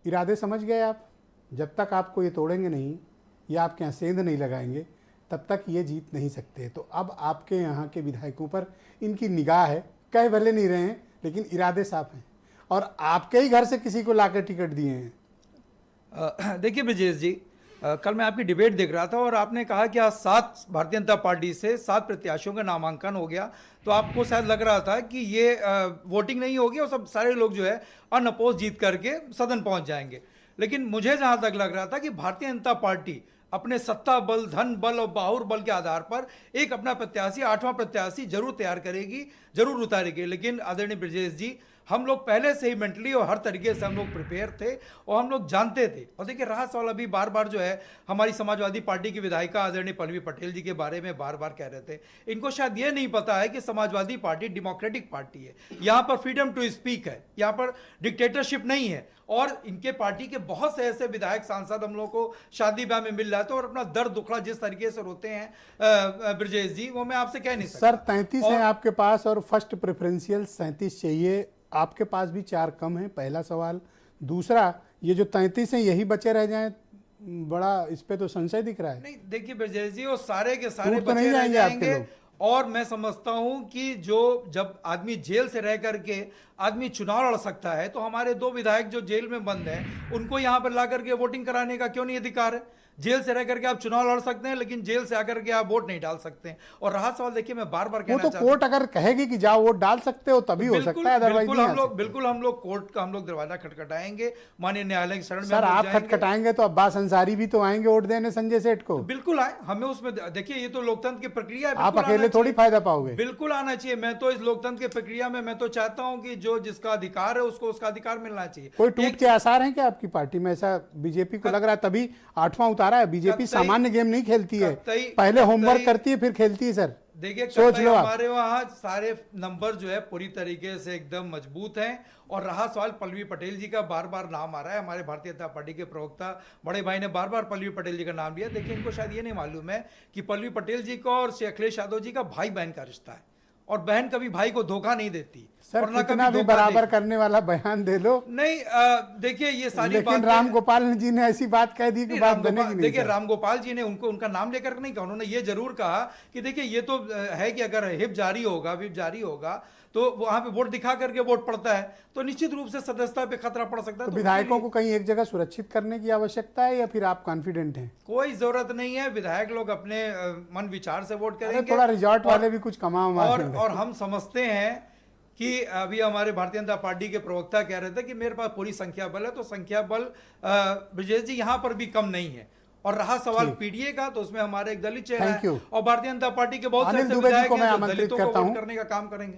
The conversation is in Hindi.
इरादे समझ गए आप? जब तक आपको ये तोड़ेंगे नहीं या आपके यहाँ सेंध नहीं लगाएंगे तब तक ये जीत नहीं सकते। तो अब आपके यहाँ के विधायकों पर इनकी निगाह है, कह भले नहीं रहे हैं लेकिन इरादे साफ हैं, और आपके ही घर से किसी को लाकर टिकट दिए हैं। देखिए ब्रजेश जी, कल मैं आपकी डिबेट देख रहा था और आपने कहा कि आज 7 भारतीय जनता पार्टी से 7 प्रत्याशियों का नामांकन हो गया, तो आपको शायद लग रहा था कि ये वोटिंग नहीं होगी और सब सारे लोग जो है अनअपोज जीत करके सदन पहुंच जाएंगे। लेकिन मुझे जहां तक लग रहा था कि भारतीय जनता पार्टी अपने सत्ता बल, धन बल और बाहुर बल के आधार पर एक अपना प्रत्याशी, 8वां प्रत्याशी जरूर तैयार करेगी, जरूर उतारेगी। लेकिन आदरणीय ब्रजेश जी, हम लोग पहले से ही मेंटली और हर तरीके से हम लोग प्रिपेयर थे और हम लोग जानते थे। और देखिए रहा सवाल, अभी बार बार जो है हमारी समाजवादी पार्टी की विधायिका आदरणीय पल्लवी पटेल जी के बारे में बार बार कह रहे थे, इनको शायद ये नहीं पता है कि समाजवादी पार्टी डेमोक्रेटिक पार्टी है, यहाँ पर फ्रीडम टू स्पीक है, यहाँ पर डिक्टेटरशिप नहीं है। और इनके पार्टी के बहुत से ऐसे विधायक सांसद हम लोग को शादी ब्याह में मिल जाते हैं और अपना दर्द दुखड़ा जिस तरीके से रोते हैं ब्रजेश जी, वो मैं आपसे कह नहीं सकता। सर 33 है आपके पास और फर्स्ट प्रेफरेंशियल 37 चाहिए, आपके पास भी 4 कम है, पहला सवाल। दूसरा, ये जो 33 हैं यही बचे रह जाएं, बड़ा इस पे तो संशय दिख रहा है। नहीं देखिए ब्रजेश जी, वो सारे के सारे टूट तो नहीं बचे रह जाएंगे आपके जाएंगे। लोग? और मैं समझता हूं कि जो जब आदमी जेल से रह करके आदमी चुनाव लड़ सकता है, तो हमारे 2 विधायक जो जेल में बंद हैं उनको यहां पर ला करके वोटिंग कराने का क्यों नहीं अधिकार है? जेल से रह करके आप चुनाव लड़ सकते हैं लेकिन जेल से आकर के आप वोट नहीं डाल सकते हैं। और रहा सवाल, देखिए मैं बार बार कहना चाहता हूं, कोर्ट अगर कहेगी कि जाओ वोट डाल सकते हो तभी हो सकता है, अदरवाइज बिल्कुल हम लोग कोर्ट का हम लोग दरवाजा खटखटाएंगे, माननीय न्यायालय की शरण में। सर आप खटखटाएंगे तो अब्बास अंसारी भी तो आएंगे वोट देने संजय सेठ को। बिल्कुल आए, हमें उसमें देखिए ये तो लोकतंत्र की प्रक्रिया है, आप अकेले थोड़ी फायदा पाओगे। बिल्कुल आना चाहिए। मैं तो इस लोकतंत्र की प्रक्रिया में मैं तो चाहता हूं कि जो जिसका अधिकार है उसको उसका अधिकार मिलना चाहिए। कोई टूट के आसार हैं क्या आपकी पार्टी में? ऐसा बीजेपी को लग रहा है, तभी 8वां उतारा है। बीजेपी सामान्य गेम नहीं खेलती है, पहले होमवर्क करती है फिर खेलती है। सर देखिए सोच लो, हमारे वहां सारे नंबर जो है पूरी तरीके से एकदम मजबूत हैं। और रहा सवाल पल्लवी पटेल जी का, बार बार नाम आ रहा है, हमारे भारतीय जनता पार्टी के प्रवक्ता बड़े भाई ने बार बार पल्लवी पटेल जी का नाम लिया। देखिए इनको शायद ये नहीं मालूम है कि पल्लवी पटेल जी का और श्री अखिलेश यादव जी का भाई बहन का रिश्ता है, और बहन कभी भाई को धोखा नहीं देती। सर कितना भी बराबर करने वाला बयान दे लो, नहीं देखिए ये सारी लेकिन राम गोपाल जी ने ऐसी बात कह दी कि बात बनेगी नहीं। देखिए राम गोपाल जी ने उनका नाम लेकर नहीं कहा, उन्होंने ये जरूर कहा कि देखिए ये तो है कि अगर व्हिप जारी होगा तो वहां पे वोट दिखा करके वोट पड़ता है तो निश्चित रूप से सदस्यता पे खतरा पड़ सकता है। तो विधायकों को कहीं एक जगह सुरक्षित करने की आवश्यकता है या फिर आप कॉन्फिडेंट हैं? कोई जरूरत नहीं है, विधायक लोग अपने मन विचार से वोट करेंगे। थोड़ा रिजॉर्ट वाले भी कुछ कमाओ। और हम समझते हैं कि अभी हमारे भारतीय जनता पार्टी के प्रवक्ता कह रहे थे कि मेरे पास पूरी संख्या बल है, तो संख्या बल ब्रजेश जी यहाँ पर भी कम नहीं है। और रहा सवाल पीडीए का, तो उसमें हमारे एक दलित चेहरा है और भारतीय जनता पार्टी के बहुत से विधायक हैं जो दलितों को वोट करने का काम करेंगे।